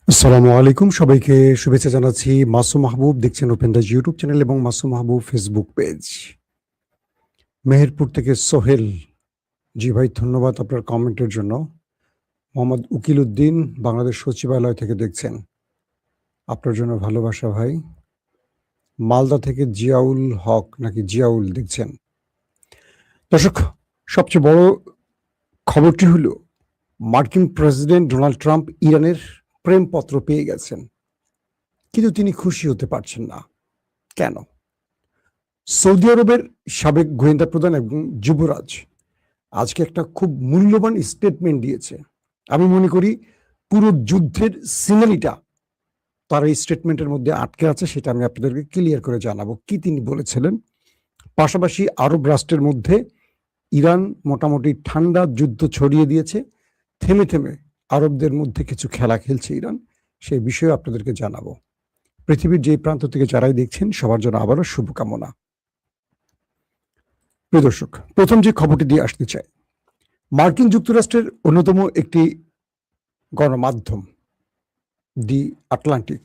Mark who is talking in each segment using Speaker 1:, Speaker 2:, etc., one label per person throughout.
Speaker 1: আসসালামু আলাইকুম, সবাইকে শুভেচ্ছা জানাচ্ছি। মাসুম মাহবুব দেখছেন ওপেন দাজ ইউটিউব চ্যানেল এবং মাসুম মাহবুব ফেসবুক পেজ। মেহেরপুর থেকে সোহেল, জি ভাই ধন্যবাদ আপনার কমেন্টের জন্য। মোহাম্মদ উকিল উদ্দিন বাংলাদেশ সচিবালয় থেকে দেখছেন, আপনার জন্য ভালোবাসা ভাই। মালদা থেকে জিয়াউল হক নাকি জিয়াউল দেখছেন। দর্শক, সবচেয়ে বড় খবরটি হলো মার্কিন প্রেসিডেন্ট ডোনাল্ড ট্রাম্প ইরানের প্রেমপত্র পেয়ে গেছেন, কিন্তু তিনি খুশি হতে পারছেন না। কেন? সৌদি আরবের সাবেক গোয়েন্দা প্রধান এবং যুবরাজ আজকে একটা খুব মূল্যবান স্টেটমেন্ট দিয়েছে। আমি মনে করি পুরো যুদ্ধের সিনারিটা তার এই স্টেটমেন্টের মধ্যে আটকে আছে, সেটা আমি আপনাদেরকে ক্লিয়ার করে জানাবো কি তিনি বলেছিলেন। পাশাপাশি আরব রাষ্ট্রের মধ্যে ইরান মোটামুটি ঠান্ডা যুদ্ধ ছড়িয়ে দিয়েছে, থেমে থেমে আরবদের মধ্যে কিছু খেলা খেলছে ইরান, সেই বিষয়ে আপনাদেরকে জানাবো। পৃথিবীর যে প্রান্ত থেকে যারাই দেখছেন সবার জন্য আবারও শুভকামনা। প্রিয় দর্শক, প্রথম যে খবরটি দিয়ে আসতে চাই, মার্কিন যুক্তরাষ্ট্রের অন্যতম একটি গণমাধ্যম দি আটলান্টিক,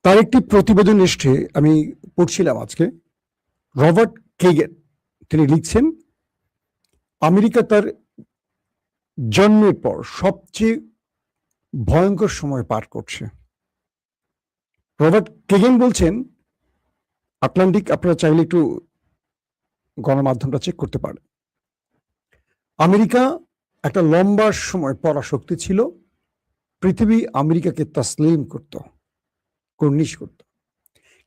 Speaker 1: তার একটি প্রতিবেদন এসছে, আমি পড়ছিলাম আজকে। রবার্ট কেগেন তিনি লিখছেন, আমেরিকা তার জন্মের পর সবচেয়ে ভয়ঙ্কর সময় পার করছে। রবার্ট কেগেন বলছেন, আটলান্টিক আপনারা চাইলে একটু গণমাধ্যমটা চেক করতে পারেন। আমেরিকা একটা লম্বা সময় পরাশক্তি ছিল, পৃথিবী আমেরিকাকে তাসলিম করত, কর্নিশ করত।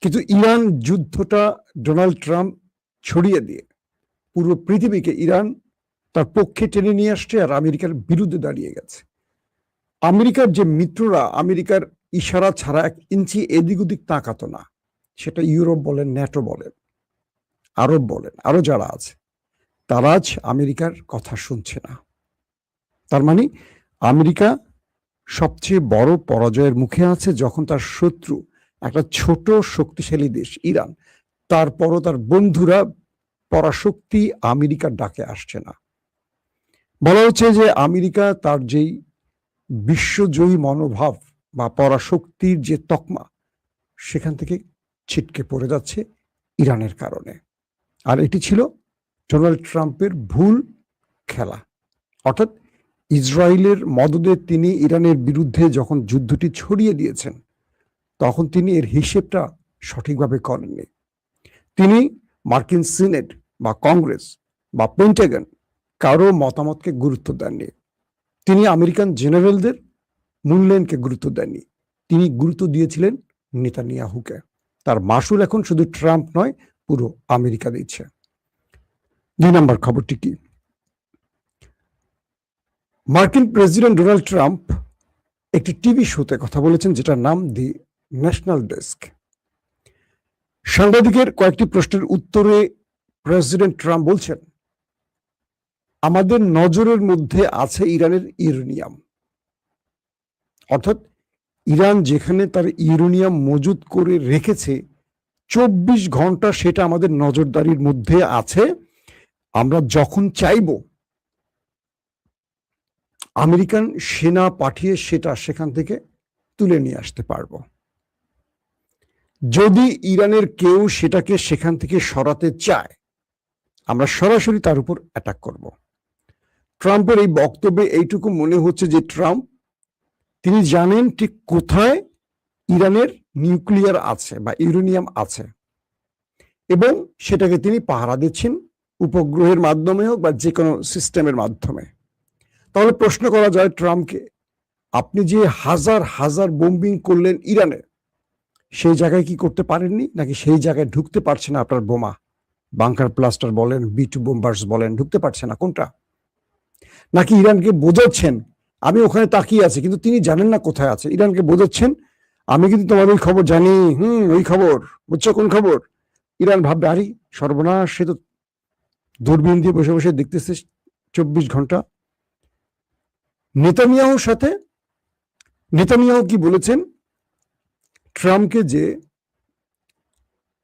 Speaker 1: কিন্তু ইরান যুদ্ধটা ডোনাল্ড ট্রাম্প ছড়িয়ে দিয়ে পুরো পৃথিবীকে ইরান তার পক্ষে টেনে নিয়ে আসছে আর আমেরিকার বিরুদ্ধে দাঁড়িয়ে গেছে। আমেরিকার যে মিত্ররা আমেরিকার ইশারা ছাড়া এক ইঞ্চি এদিক ওদিক তাকাতো না, সেটা ইউরোপ বলেন, ন্যাটো বলেন, আরব বলেন, আরো যারা আছে, তারা আজ আমেরিকার কথা শুনছে না। তার মানে আমেরিকা সবচেয়ে বড় পরাজয়ের মুখে আছে, যখন তার শত্রু একটা ছোট শক্তিশালী দেশ ইরান, তারপরও তার বন্ধুরা পরাশক্তি আমেরিকার ডাকে আসছে না। বলা হচ্ছে যে আমেরিকা তার যেই বিশ্বজয়ী মনোভাব বা পরাশক্তির যে তকমা, সেখান থেকে ছিটকে পড়ে যাচ্ছে ইরানের কারণে। আর এটি ছিল ডোনাল্ড ট্রাম্পের ভুল খেলা। অর্থাৎ ইসরায়েলের মদদে তিনি ইরানের বিরুদ্ধে যখন যুদ্ধটি ছড়িয়ে দিয়েছেন, তখন তিনি এর হিসেবটা সঠিকভাবে করেননি। তিনি মার্কিন সিনেট বা কংগ্রেস বা পেন্টাগন কারো মতামতকে গুরুত্ব দেননি। তিনি আমেরিকান জেনারেলদের মূল্যায়নকে গুরুত্ব দেননি। তিনি গুরুত্ব দিয়েছিলেন নেতানিয়াহুকে। তার মাসুল এখন শুধু ট্রাম্প নয়, পুরো আমেরিকা দিচ্ছে। 2 নম্বর খবরটি কি? মার্কিন প্রেসিডেন্ট ডোনাল্ড ট্রাম্প একটি টিভি শোতে কথা বলেছেন, যেটার নাম দি ন্যাশনাল ডেস্ক। সাংবাদিকের কয়েকটি প্রশ্নের উত্তরে প্রেসিডেন্ট ট্রাম্প বলছেন, আমাদের নজরের মধ্যে আছে ইরানের ইউরেনিয়াম। অর্থাৎ ইরান যেখানে তার ইউরেনিয়াম মজুদ করে রেখেছে 24 ঘন্টা সেটা আমাদের নজরদারির মধ্যে আছে। আমরা যখন চাইব আমেরিকান সেনা পাঠিয়ে সেটা সেখান থেকে তুলে নিয়ে আসতে পারবো। যদি ইরানের কেউ সেটাকে সেখান থেকে সরাতে চায়, আমরা সরাসরি তার উপর অ্যাটাক করব। ট্রাম্পের এই বক্তব্যে এইটুকু মনে হচ্ছে যে ট্রাম্প তিনি জানেন ঠিক কোথায় ইরানের নিউক্লিয়ার আছে বা ইউরেনিয়াম আছে, এবং সেটাকে তিনি পাহারা দিচ্ছেন, উপগ্রহের মাধ্যমে হোক বা যে কোনো সিস্টেমের মাধ্যমে। তাহলে প্রশ্ন করা যায় ট্রাম্পকে, আপনি যে হাজার হাজার বোম্বিং করলেন ইরানে, সেই জায়গায় কি করতে পারেননি? নাকি সেই জায়গায় ঢুকতে পারছে না আপনার বোমা, বাংকার ব্লাস্টার বলেন, B2 বোম্বার্স বলেন, ঢুকতে পারছে না? কোনটা? নাকি ইরানকে বোঝাচ্ছেন আমি ওখানে তাকিয়ে আছি, কিন্তু তিনি জানেন না কোথায় আছে? ইরানকে বোঝাচ্ছেন আমি কিন্তু তোমার ওই খবর জানি, ওই খবর বুঝছো, কোন খবর? ইরান ভাববে আরে সর্বনাশ, সে তো দূরবীন দিয়ে বসে বসে দেখতেছে 24 ঘন্টা। নেতানিয়াহু কি বলেছেন ট্রাম্পকে, যে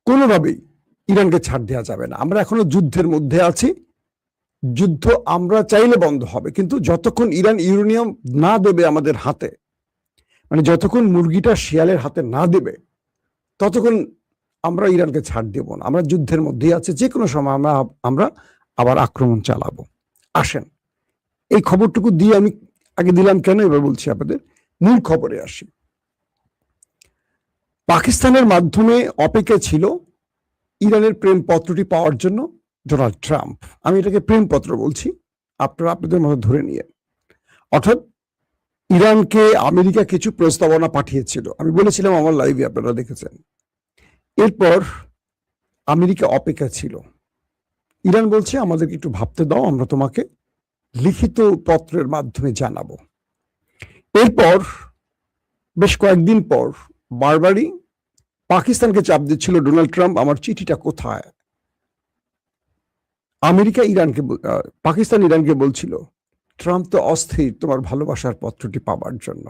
Speaker 1: কোনোভাবেই ইরানকে ছাড় দেওয়া যাবে না, আমরা এখনো যুদ্ধের মধ্যে আছি, যুদ্ধ আমরা চাইলে বন্ধ হবে, কিন্তু যতক্ষণ ইরান ইউরেনিয়াম না দেবে আমাদের হাতে, মানে যতক্ষণ মুরগিটা শিয়ালের হাতে না দেবে ততক্ষণ আমরা ইরানকে ছাড় দেব না। আমরা যুদ্ধের মধ্যেই আছে, যে কোনো সময় আমরা আবার আক্রমণ চালাবো। আসেন এই খবরটুকু দিয়ে আমি আগে দিলাম কেন, এবার বলছি আপনাদের মূল খবরে আসি। পাকিস্তানের মাধ্যমে অপেক্ষা ছিল ইরানের প্রেমপত্রটি পাওয়ার জন্য ডোনাল্ড ট্রাম্প। আমি এটাকে প্রেমপত্র বলছি, আপনারা আপনাদের মতো ধরে নিয়ে। অর্থাৎ ইরানকে আমেরিকা কিছু প্রস্তাবনা পাঠিয়েছিল, আমি বলেছিলাম আমার লাইভে, আপনারা দেখেছেন। এরপর আমেরিকা অপেক্ষা ছিল। ইরান বলছে আমাদেরকে একটু ভাবতে দাও, আমরা তোমাকে লিখিত পত্রের মাধ্যমে জানাবো। এরপর বেশ কয়েকদিন পর বারবারই পাকিস্তানকে চাপ দিচ্ছিল ডোনাল্ড ট্রাম্প, আমার চিঠিটা কোথায়। পাকিস্তান ইরানকে বলছিল ট্রাম্প তো অস্থির তোমার ভালোবাসার পত্রটি পাবার জন্য।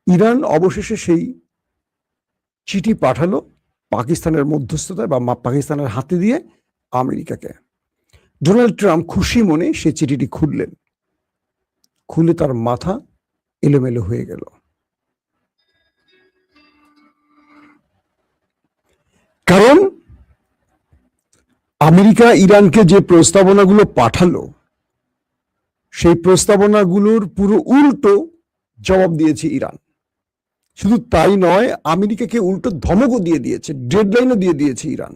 Speaker 1: ইরান অবশেষে সেই চিঠি পাঠালো পাকিস্তানের মধ্যস্থতায় বা পাকিস্তানের হাতে দিয়ে আমেরিকাকে। ডোনাল্ড ট্রাম্প খুশি মনে সেই চিঠিটি খুললেন, খুলে তার মাথা এলোমেলো হয়ে গেল। কারণ আমেরিকা ইরানকে যে প্রস্তাবনাগুলো পাঠালো সেই প্রস্তাবনাগুলোর পুরো উল্টো জবাব দিয়েছে ইরান। শুধু তাই নয়, আমেরিকাকে উল্টো ধমকও দিয়ে দিয়েছে, ডেডলাইনও দিয়ে দিয়েছে ইরান।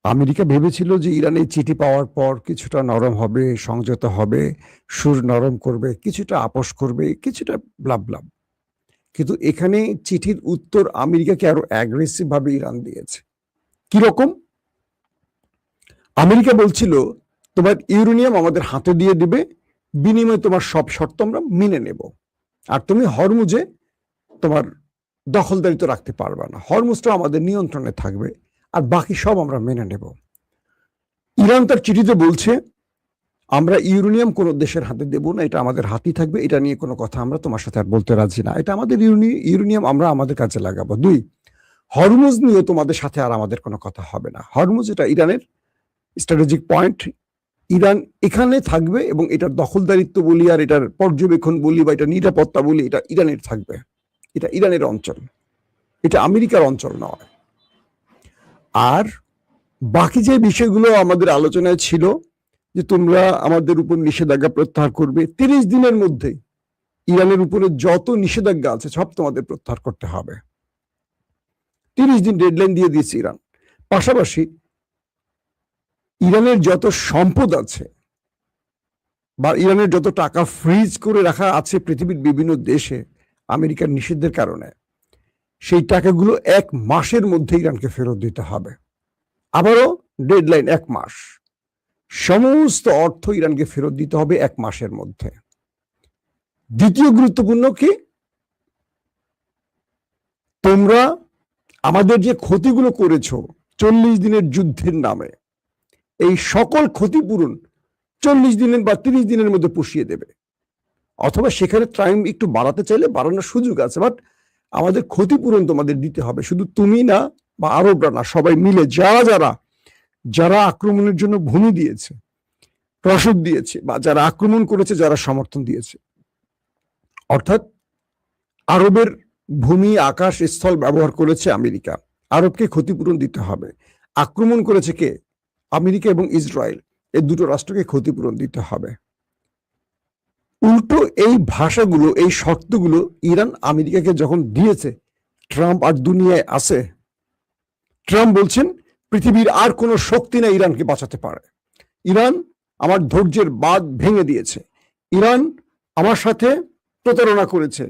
Speaker 1: আমেরিকা ভেবেছিল যে ইরান এই চিঠি পাওয়ার পর কিছুটা নরম হবে, সংযত হবে, সুর নরম করবে, কিছুটা আপোষ করবে, কিছুটা ব্লাব ব্লাব। কিন্তু এখানে চিঠির উত্তর আমেরিকাকে আরো অ্যাগ্রেসিভ ভাবে ইরান দিয়েছে। কিরকম? আমেরিকা বলছিল তোমার ইউরেনিয়াম আমাদের হাতে দিয়ে দিবে, বিনিময়ে তোমার সব শর্ত আমরা মেনে নেব, আর তুমি হরমুজে তোমার দখলদারিত্ব রাখতে পারবে না, হরমুজটা আমাদের নিয়ন্ত্রণে থাকবে, আর বাকি সব আমরা মেনে নেব। ইরান তার চিঠিতে বলছে আমরা ইউরেনিয়াম কোনো দেশের হাতে দেব না, এটা আমাদের হাতেই থাকবে, এটা নিয়ে কোনো কথা আমরা তোমার সাথে আর বলতে রাজি না, এটা আমাদের ইউরেনিয়াম আমরা আমাদের কাজে লাগাবো। 2, হরমুজ নিয়ে তোমাদের সাথে আর আমাদের কোনো কথা হবে না। হরমুজ এটা ইরানের স্ট্র্যাটেজিক পয়েন্ট, ইরান এখানে থাকবে এবং এটার দখলদারিত্ব বলি আর এটার পর্যবেক্ষণ বলি বা এটা নিরাপত্তা বলি, এটা ইরানের থাকবে, এটা ইরানের অঞ্চল, এটা আমেরিকার অঞ্চল নয়। আর বাকি যে বিষয়গুলো আমাদের আলোচনায় ছিল যে তোমরা আমাদের উপর নিষেধাজ্ঞা প্রত্যাহার করবে, 30 দিনের মধ্যে ইরানের উপরে যত নিষেধাজ্ঞা আছে সব তোমাদের প্রত্যাহার করতে হবে। 30 দিন ডেডলাইন দিয়ে দিয়েছে ইরান। পাশাপাশি ইরানের যত সম্পদ আছে বা ইরানের যত টাকা ফ্রিজ করে রাখা আছে পৃথিবীর বিভিন্ন দেশে আমেরিকার নিষেধের কারণে, সেই টাকাগুলো 1 মাসের মধ্যে ইরানকে ফেরত দিতে হবে। আবারও ডেডলাইন 1 মাস, সমস্ত অর্থ ইরানকে ফেরত দিতে হবে 1 মাসের মধ্যে। দ্বিতীয় গুরুত্বপূর্ণ কি, তোমরা আমাদের যে ক্ষতিগুলো করেছো 40 দিনের যুদ্ধের নামে, এই সকল ক্ষতিপূরণ 40 দিনের বা 30 দিনের মধ্যে পুষিয়ে দেবে, অথবা সেখানে টাইম একটু বাড়াতে চাইলে বাড়ানোর সুযোগ আছে, বাট আমাদের ক্ষতিপূরণ তোমাদের দিতে হবে। শুধু তুমি না বা আরবরা না, সবাই মিলে যারা আক্রমণের জন্য ভূমি দিয়েছে, রসদ দিয়েছে, বা যারা আক্রমণ করেছে, যারা সমর্থন দিয়েছে, অর্থাৎ আরবের ভূমি, আকাশ, স্থল ব্যবহার করেছে আমেরিকা, আরবকে ক্ষতিপূরণ দিতে হবে। আক্রমণ করেছে কে? আমেরিকা এবং ইসরায়েল, এই দুটো রাষ্ট্রকে ক্ষতিপূরণ দিতে হবে। উল্টো এই ভাষাগুলো, এই শর্তগুলো ইরান আমেরিকাকে যখন দিয়েছে, ট্রাম্প আর দুনিয়ায় আছে, ট্রাম্প বলছেন পৃথিবীর আর কোনো শক্তি না ইরানকে বাঁচাতে পারে। ইরান আমার ধৈর্যের বাঁধ ভেঙে দিয়েছে, ইরান আমার সাথে প্রতারণা করেছে,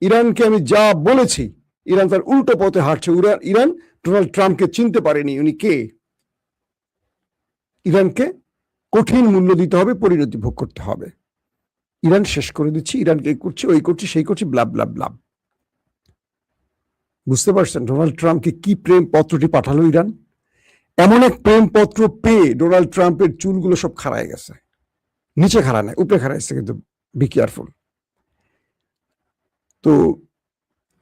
Speaker 1: ইরানকে আমি যা বলেছি ইরান তার উল্টো পথে হাঁটছে। ইরান ডোনাল্ড ট্রাম্পকে চিনতে পারেনি, উনি কে। ইরানকে কঠিন মূল্য দিতে হবে, পরিণতি ভোগ করতে হবে। ইরান শেষ করে দিচ্ছি, ইরানকে করছে, ওই করছে, সেই করছে, ব্লাব ব্লাব ব্লাব। বুঝতে পারছেন ডোনাল্ড ট্রাম্পকে কি প্রেম পত্রটি পাঠালো ইরান? এমন এক প্রেম পত্র পেয়ে ডোনাল্ড ট্রাম্পের চুলগুলো সব খাড়ায় গেছে, নিচে খাড়া নেয়, উপরে খাড়াইছে, কিন্তু বি কেয়ারফুল। তো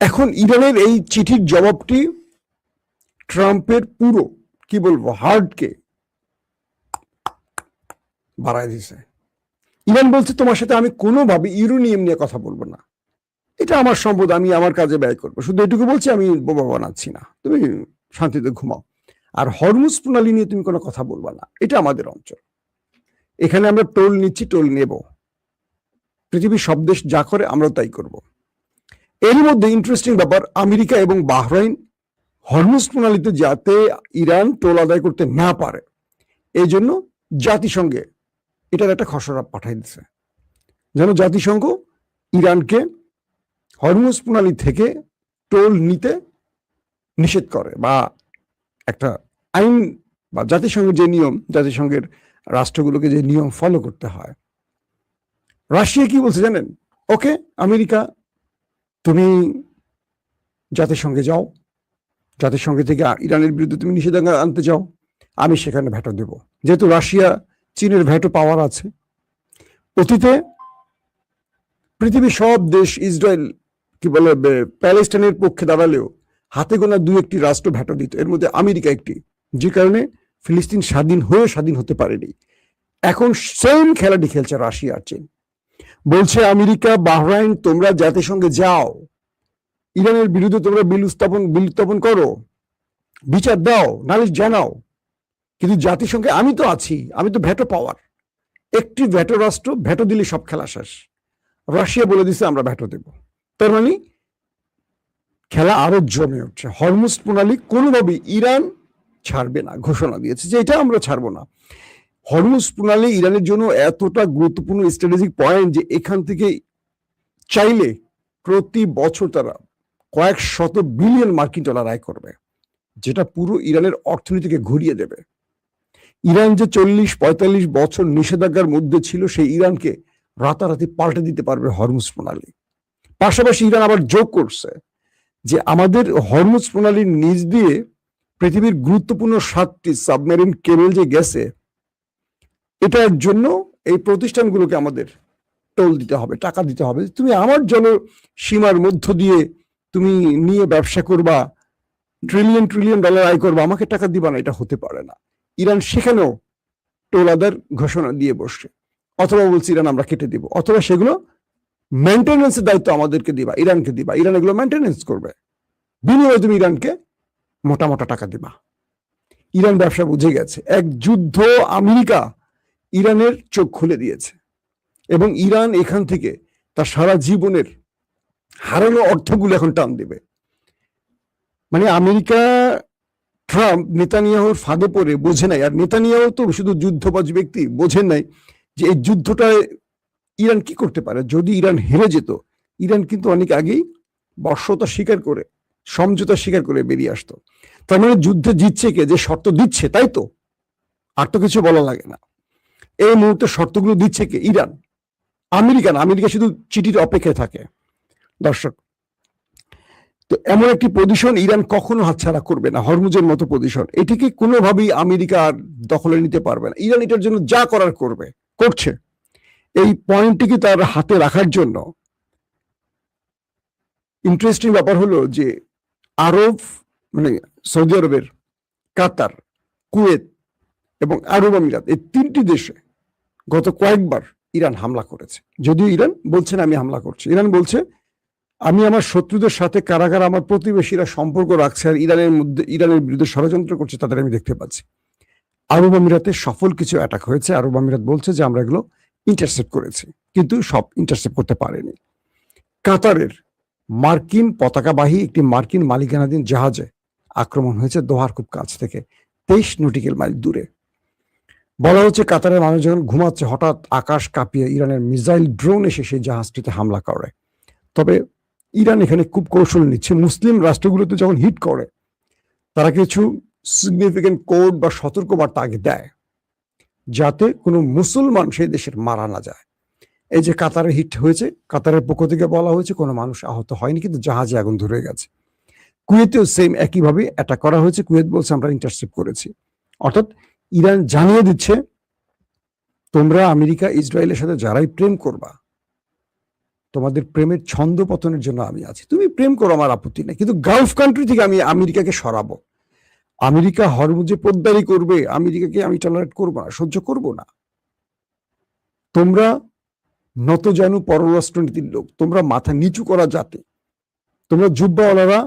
Speaker 1: এখন ইরানের এই চিঠির জবাবটি ট্রাম্পের পুরো কি বলবো হার্টকে বাড়ায় দিছে। ইরান বলছে তোমার সাথে আমি কোনোভাবে ইউরেনিয়াম নিয়ে কথা বলবো না, এটা আমার সম্পদ, আমি আমার কাজে ব্যয় করবো, শুধু এটুকু বলছি, আমি বোমা বানাচ্ছি না, তুমি শান্তিতে ঘুমাও। আর হরমুজ প্রণালী নিয়ে তুমি কোনো কথা বলবা না, এটা আমাদের অঞ্চল, এখানে আমরা টোল নিচ্ছি, টোল নেব, পৃথিবীর সব দেশ যা করে আমরাও তাই করব। এর মধ্যে ইন্টারেস্টিং ব্যাপার, আমেরিকা এবং বাহরাইন হরমুজ প্রণালীতে যাতে ইরান টোল আদায় করতে না পারে এই জন্য জাতিসংঘে এটার একটা খসড়া পাঠাই দিচ্ছে, যেন জাতিসংঘ ইরানকে হরমুজ প্রণালী থেকে টোল নিতে নিষেধ করে, বা একটা আইন বা জাতিসংঘের যে নিয়ম, জাতিসংঘের রাষ্ট্রগুলোকে যে নিয়ম ফলো করতে হয়। রাশিয়া কি বলছে জানেন? ওকে আমেরিকা, তুমি জাতিসংঘে যাও, জাতিসংঘ থেকে ইরানের বিরুদ্ধে তুমি নিষেধাজ্ঞা আনতে চাও, আমি সেখানে ভেটো দেব। যেহেতু রাশিয়া চীনের ভেটো পাওয়ার আছে, অতীতে পৃথিবীর সব দেশ ইসরায়েল কি বলে প্যালেস্টাইনের পক্ষে দাঁড়ালেও হাতে গোনা দু একটি রাষ্ট্র ভেটো দিত, এর মধ্যে আমেরিকা একটি, যে কারণে ফিলিস্তিন স্বাধীন হতে পারেনি। এখন সেম খেলাটি খেলছে রাশিয়া আর চীন। বলছে আমেরিকা, বাহরাইন, তোমরা জাতিসংঘে যাও, ইরানের বিরুদ্ধে তোমরা বিল উত্থাপন করো, বিচার দাও, নালিশ জানাও, কিন্তু জাতিসংঘে আমি তো আছি, আমি তো ভেটো পাওয়ার, একটি ভেটো রাষ্ট্র ভেটো দিলে সব খেলা শেষ। রাশিয়া বলে দিচ্ছে আমরা ভেটো দেব, তার মানে খেলা আরো জমে উঠছে। হরমুজ প্রণালী কোনোভাবেই ইরান ছাড়বে না, ঘোষণা দিয়েছে যে এটা আমরা ছাড়বো না। হরমুজ প্রণালী ইরানের জন্য এতটা গুরুত্বপূর্ণ স্ট্র্যাটেজিক পয়েন্ট যে এখান থেকে চাইলে প্রতি বছর তারা কয়েক শত বিলিয়ন মার্কিন ডলার আয় করবে, যেটা পুরো ইরানের অর্থনীতিকে ঘুরিয়ে দেবে। ইরান যে 40-45 বছর নিষেধাজ্ঞার মধ্যে ছিল, সেই ইরানকে রাতারাতি পাল্টে দিতে পারবে হরমুজ প্রণালী। পাশাপাশি ইরান আবার যোগ করছে যে আমাদের হরমুজ প্রণালীর নিচ দিয়ে পৃথিবীর গুরুত্বপূর্ণ 7টি সাবমেরিন কেবল যে গেছে, এটার জন্য এই প্রতিষ্ঠানগুলোকে আমাদের টোল দিতে হবে, টাকা দিতে হবে। তুমি আমার জল সীমার মধ্য দিয়ে তুমি নিয়ে ব্যবসা করবা, ট্রিলিয়ন ডলার আয় করবা, আমাকে টাকা দিবা না, এটা হতে পারে না। ইরান সেখানেও টোল আদার ঘোষণা দিয়ে বসছে, অথবা বলছে ইরান আমরা কেটে দিব, অথবা সেগুলো মেনটেন্যান্সের দায়িত্ব আমাদেরকে দিবা, ইরানকে দিবা, ইরান এগুলো মেনটেন্যান্স করবে, বিনিময়ে তুমি ইরানকে মোটা মোটা টাকা দিবা। ইরান ব্যবসা বুঝে গেছে, এক যুদ্ধ আমেরিকা ইরানের চোখ খুলে দিয়েছে, এবং ইরান এখান থেকে তার সারা জীবনের হারানো অর্থগুলো এখন টান দেবে। মানে আমেরিকা, ট্রাম্প নেতানিয়াহুর ফাঁদে পড়ে বোঝে নাই, আর নেতানিয়াহু তো শুধু যুদ্ধবাজ ব্যক্তি, বোঝেন নাই যে এই যুদ্ধটায় ইরান কি করতে পারে। যদি ইরান হেরে যেত, ইরান কিন্তু অনেক আগেই বর্ষতা স্বীকার করে, সমঝোতা স্বীকার করে বেরিয়ে আসতো। তার মানে যুদ্ধে জিতছে কে, যে শর্ত দিচ্ছে, তাই তো, আর তো কিছু বলা লাগে না। এই মুহূর্তে শর্তগুলো দিচ্ছে কে? ইরান, আমেরিকা না। আমেরিকা শুধু চিঠির অপেক্ষায় থাকে। দর্শক, তো এমন একটি পজিশন ইরান কখনো হাতছাড়া করবে না, হরমুজের মতো পজিশন, এটিকে কোনোভাবেই আমেরিকা আর দখলে নিতে পারবে না। ইরান এটার জন্য যা করার করছে। এই পয়েন্টটিকে তার হাতে রাখার জন্য ইন্টারেস্টিং ব্যাপার হলো যে আরব, মানে সৌদি আরবের, কাতার, কুয়েত এবং আরব আমিরাত, এই 3টি দেশে গত কয়েকবার ইরান হামলা করেছে। যদিও ইরান বলছে না আমি হামলা করছি, ইরান বলছে আমি আমার শত্রুদের সাথে কারা কারা আমার প্রতিবেশীরা সম্পর্ক রাখছে আর ইরানের বিরুদ্ধে ষড়যন্ত্র করছে তাদের আমি দেখতে পাচ্ছি। আরব আমিরাতে সফল কিছু অ্যাটাক হয়েছে, আরব আমিরাত বলছে যে আমরা এগুলো ইন্টারসেপ্ট করেছি, কিন্তু সব ইন্টারসেপ্ট করতে পারেনি। কাতারের মার্কিন পতাকাবাহী একটি মার্কিন মালিকানাধীন জাহাজে আক্রমণ হয়েছে দোহার খুব কাছ থেকে, 23 নটিক্যাল মাইল দূরে। বলা হচ্ছে কাতারের মানুষ যখন ঘুমাচ্ছে, হঠাৎ আকাশ কাঁপিয়ে ইরানের মিসাইল ড্রোন এসে সেই জাহাজটিতে হামলা করে। তবে ইরান এখানে খুব কৌশল নিচ্ছে, মুসলিম রাষ্ট্রগুলোতে যখন হিট করে তারা কিছু সিগনিফিকেন্ট কোড বা সতর্কবার্তা আগে দেয়, যাতে কোনো মুসলমান সেই দেশের মারা না যায়। এই যে কাতারে হিট হয়েছে, কাতারের পক্ষ থেকে বলা হয়েছে কোনো মানুষ আহত হয়নি, কিন্তু জাহাজে আগুন ধরে গেছে। কুয়েতেও সেম একইভাবে অ্যাটাক করা হয়েছে, কুয়েত বলছে আমরা ইন্টারসেপ্ট করেছি। অর্থাৎ ইরান জানিয়ে দিচ্ছে তোমরা আমেরিকা ইসরায়েলের সাথে যারাই প্রেম করবা, তোমাদের প্রেমের ছন্দ পতনের জন্য আমি আছি, তুমি প্রেম করো, আমার আপত্তি নেই, কিন্তু গালফ কান্ট্রি থেকে আমি আমেরিকাকে সরাবো। আমেরিকা হরমুজে পোদ্দারি করবে, আমেরিকাকে আমি টলারেট করবো না, সহ্য করবো না। তোমরা নতজানু পররাষ্ট্রনীতির লোক, তোমরা মাথা নিচু করা জাতি, তোমরা জুব্বাওয়ালারা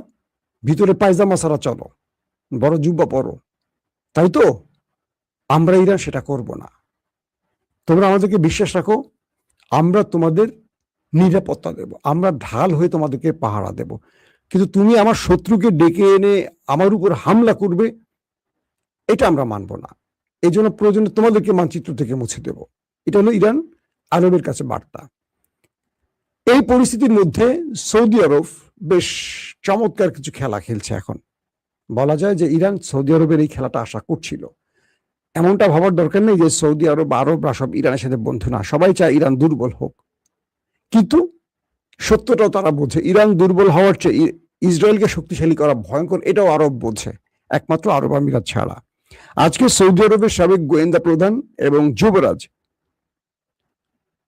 Speaker 1: ভিতরে পায়জামা ছাড়া চলো, বড় জুব্বা পরো, তাই তো? আমরা ইরান সেটা করব না। তোমরা আমাদেরকে বিশ্বাস রাখো, আমরা তোমাদের নিরাপত্তা দেব, আমরা ঢাল হয়ে তোমাদেরকে পাহারা দেব, কিন্তু তুমি আমার শত্রুকে ডেকে এনে আমার উপর হামলা করবে, এটা আমরা মানব না। এই জন্য প্রয়োজনে তোমাদেরকে মানচিত্র থেকে মুছে দেব। এটা হলো ইরান আরবের কাছে বার্তা। এই পরিস্থিতির মধ্যে সৌদি আরব বেশ চমৎকার কিছু খেলা খেলছে। এখন বলা যায় যে ইরান সৌদি আরবের এই খেলাটা আশা করছিল। এমনটা ভাবার দরকার নেই যে সৌদি আরবরা সব ইরানের সাথে বন্ধু না, সবাই চায় ইরান দুর্বল হোক, কিন্তু সত্যটাও তারা বোঝে ইরান দুর্বল হওয়ার চেয়ে ইসরায়েলকে শক্তিশালী করা ভয়ঙ্কর, এটাও আরব বোঝে, একমাত্র আরব আমিরাত ছাড়া। আজকে সৌদি আরবের সাবেক গোয়েন্দা প্রধান এবং যুবরাজ,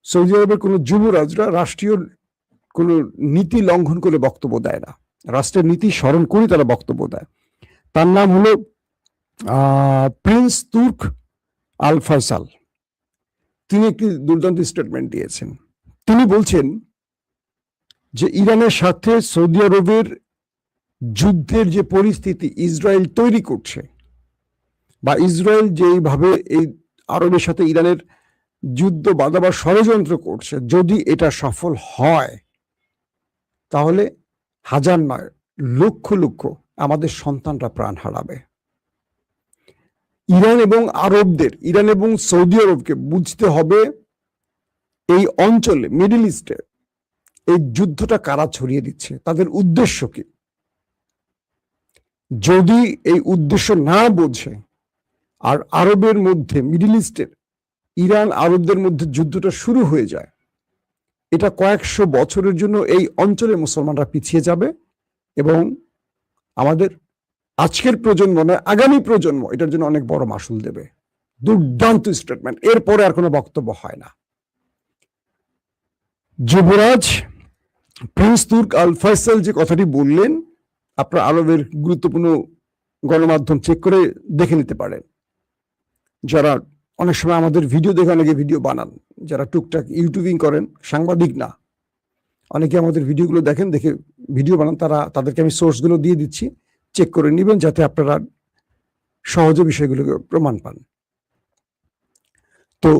Speaker 1: সৌদি আরবের কোন যুবরাজরা রাষ্ট্রীয় কোন নীতি লঙ্ঘন করে বক্তব্য দেয় না, রাষ্ট্রের নীতি স্মরণ করে তারা বক্তব্য দেয়। তার নাম হলো প্রিন্স তুর্ক আল ফয়সাল। তিনি একটি দুর্দান্ত স্টেটমেন্ট দিয়েছেন। তিনি বলছেন যে ইরানের সাথে সৌদি আরবের যুদ্ধের যে পরিস্থিতি ইসরায়েল তৈরি করছে, বা ইসরায়েল যেভাবে এই আরবের সাথে ইরানের যুদ্ধ বাঁধাবার ষড়যন্ত্র করছে, যদি এটা সফল হয় তাহলে হাজার নয় লক্ষ লক্ষ আমাদের সন্তানরা প্রাণ হারাবে। ইরান এবং সৌদি আরবকে বুঝতে হবে এই অঞ্চলে, মিডল ইস্টে এই যুদ্ধটা কারা ছড়িয়ে দিচ্ছে, তাদের উদ্দেশ্য কি। যদি এই উদ্দেশ্য না বোঝে আর আরবের মধ্যে, মিডল ইস্টের ইরান আরবদের মধ্যে যুদ্ধটা শুরু হয়ে যায়, এটা কয়েকশো বছরের জন্য এই অঞ্চলে মুসলমানরা পিছিয়ে যাবে এবং আমাদের আজকের প্রজন্ম নয়, আগামী প্রজন্ম এটার জন্য অনেক বড় মাসুল দেবে। দুর্দান্ত স্টেটমেন্ট, এরপরে আর কোনো বক্তব্য হয় না। যুবরাজ প্রিন্স তুর্ক আল ফয়সাল যে কথাটি বললেন, আপনারা আরবের গুরুত্বপূর্ণ গণমাধ্যম চেক করে দেখে নিতে পারেন। যারা অনেক সময় আমাদের ভিডিও দেখে অনেকে ভিডিও বানান, যারা টুকটাক ইউটিউবিং করেন, সাংবাদিক না, অনেকে আমাদের ভিডিওগুলো দেখেন, দেখে ভিডিও বানান, তাদেরকে আমি সোর্সগুলো দিয়ে দিচ্ছি, চেক করে নেবেন যাতে আপনারা সহজে বিষয়গুলোকে প্রমাণ পান। তো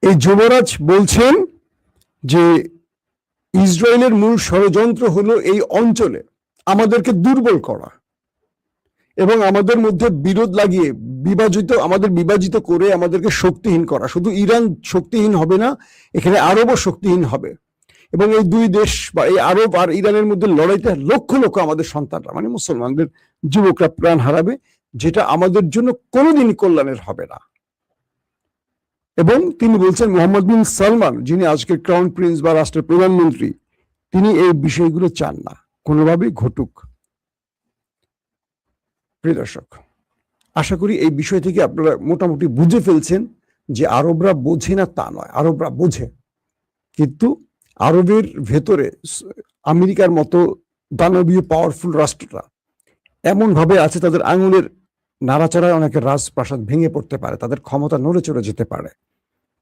Speaker 1: এই যুবরাজ বলছেন যে ইসরায়েলের মূল ষড়যন্ত্র হলো এই অঞ্চলে আমাদেরকে দুর্বল করা এবং আমাদের মধ্যে বিরোধ লাগিয়ে আমাদের বিভাজিত করে আমাদেরকে শক্তিহীন করা। শুধু ইরান শক্তিহীন হবে না, এখানে আরবও শক্তিহীন হবে এবং এই দুই দেশ বা এই আরব আর ইরানের মধ্যে লড়াইতে লক্ষ লক্ষ আমাদের সন্তানরা, মানে মুসলমানদের যুবকরা প্রাণ হারাবে, যেটা আমাদের জন্য কোনোদিনই কল্যাণের হবে না। এবং তিনি বলছেন মোহাম্মদ বিন সালমান, যিনি আজকের ক্রাউন প্রিন্স বা রাষ্ট্রের প্রধানমন্ত্রী, তিনি এই বিষয়গুলো চান না কোনোভাবেই ঘটুক। প্রিয় দর্শক, আশা করি এই বিষয় থেকে আপনারা মোটামুটি বুঝে ফেলছেন যে আরবরা বোঝে না তা নয়, আরবরা বোঝে, কিন্তু আরবের ভেতরে আমেরিকার মতো দানবীয় পাওয়ারফুল রাষ্ট্ররা এমন ভাবে আছে, তাদের আঙুলের নাড়াচাড়ায় অনেকের রাজপ্রাসাদ ভেঙে পড়তে পারে, তাদের ক্ষমতা নড়ে চড়ে যেতে পারে।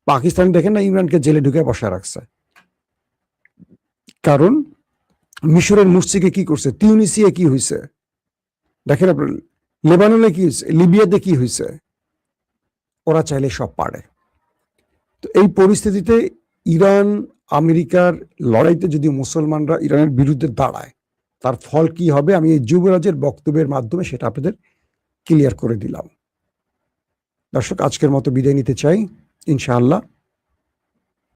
Speaker 1: পাকিস্তান দেখেন না, ইমরানকে জেলে ঢুকে বসায় রাখছে, কারণ মিশরের মুর্সিকে কি করছে, তিউনিসিয়া কি হয়েছে দেখেন আপনার, লেবাননে কি হয়েছে, লিবিয়াতে কি হয়েছে, ওরা চাইলে সব পারে। তো এই পরিস্থিতিতে ইরান আমেরিকার লড়াইতে যদি মুসলমানরা ইরানের বিরুদ্ধে দাঁড়ায়, তার ফল কি হবে আমি এই যুবরাজের বক্তব্যের মাধ্যমে সেটা আপনাদের ক্লিয়ার করে দিলাম। দর্শক, আজকের মতো বিদায় নিতে চাই, ইনশাআল্লাহ